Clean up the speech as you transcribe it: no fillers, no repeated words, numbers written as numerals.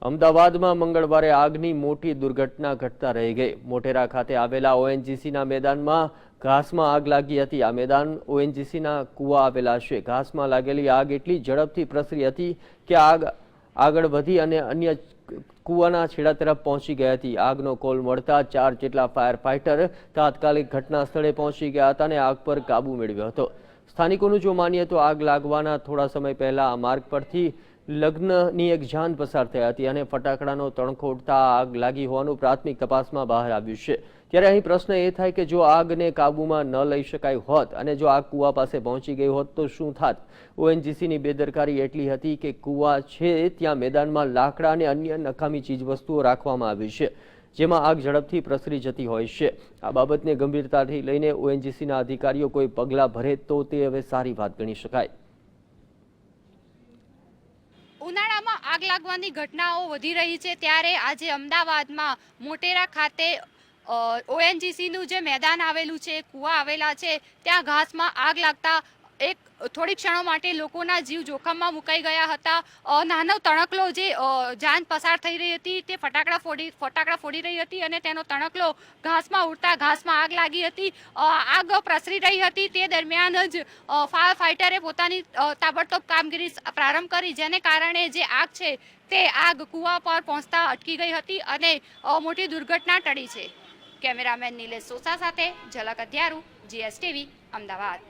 અમદાવાદમાં મંગળવારે આગની મોટી દુર્ઘટના ઘટતા રહી ગઈ। મોટેરા ખાતે આવેલા ઓએનજીસીના મેદાનમાં ઘાસમાં આગ લાગી હતી। આ મેદાન ઓએનજીસીના કૂવા આવેલા છે। ઘાસમાં લાગેલી આગ એટલી ઝડપથી પ્રસરી હતી કે આગ આગળ વધી અને અન્ય કૂવાના છેડા તરફ પહોંચી ગઈ હતી। આગનો કોલ મળતા 4 જેટલા ફાયર ફાઇટર તાત્કાલિક ઘટના સ્થળે પહોંચી ગયા હતા અને આગ પર કાબુ મેળવ્યો હતો। સ્થાનિકોનું જો માનીએ તો આગ લાગવાના થોડા સમય પહેલા આ માર્ગ પરથી લગ્નની એક જાન પસાર થઈ હતી અને ફટાકડાનો તણખો ઉડતા આગ લાગી હોવાનું પ્રાથમિક તપાસમાં બહાર આવ્યું છે। ત્યારે અહીં પ્રશ્ન એ થાય કે જો આગને કાબૂમાં ન લઈ શકાય હોત અને જો આગ કૂવા પાસે પહોંચી ગઈ હોત તો શું થાત? ઓએનજીસીની બેદરકારી એટલી હતી કે કૂવા છે ત્યાં મેદાનમાં લાકડા અને અન્ય નકામી ચીજવસ્તુઓ રાખવામાં આવી છે, જેમાં આગ ઝડપથી પ્રસરી જતી હોય છે। આ બાબતને ગંભીરતાથી લઈને ઓએનજીસીના અધિકારીઓ કોઈ પગલાં ભરે તો તે હવે સારી વાત ગણી શકાય। ઉનાળામાં આગ લાગવાની ઘટનાઓ વધી રહી છે, ત્યારે આજે અમદાવાદમાં મોટેરા ખાતે ઓએનજીસીનું જે મેદાન આવેલું છે, કૂવા આવેલા છે, ત્યાં ઘાસમાં આગ લાગતા એક થોડી ક્ષણો માટે લોકોના જીવ જોખમમાં મુકાઈ ગયા હતા। નાનો તણકલો જે જાન પસાર થઈ રહી હતી તે ફટાકડા ફોડી રહી હતી અને તેનો તણકલો ઘાસમાં ઉડતા ઘાસમાં આગ લાગી હતી। આગ પ્રસરી રહી હતી તે દરમિયાન જ ફાયર ફાઇટરે પોતાની તાબડતોબ કામગીરી પ્રારંભ કરી, જેને કારણે જે આગ છે તે આગ કૂવા પર પહોંચતા અટકી ગઈ હતી અને મોટી દુર્ઘટના ટળી છે। કેમેરામેન નિલેશ સોસા સાથે ઝલક અધ્યારું, GSTV, અમદાવાદ।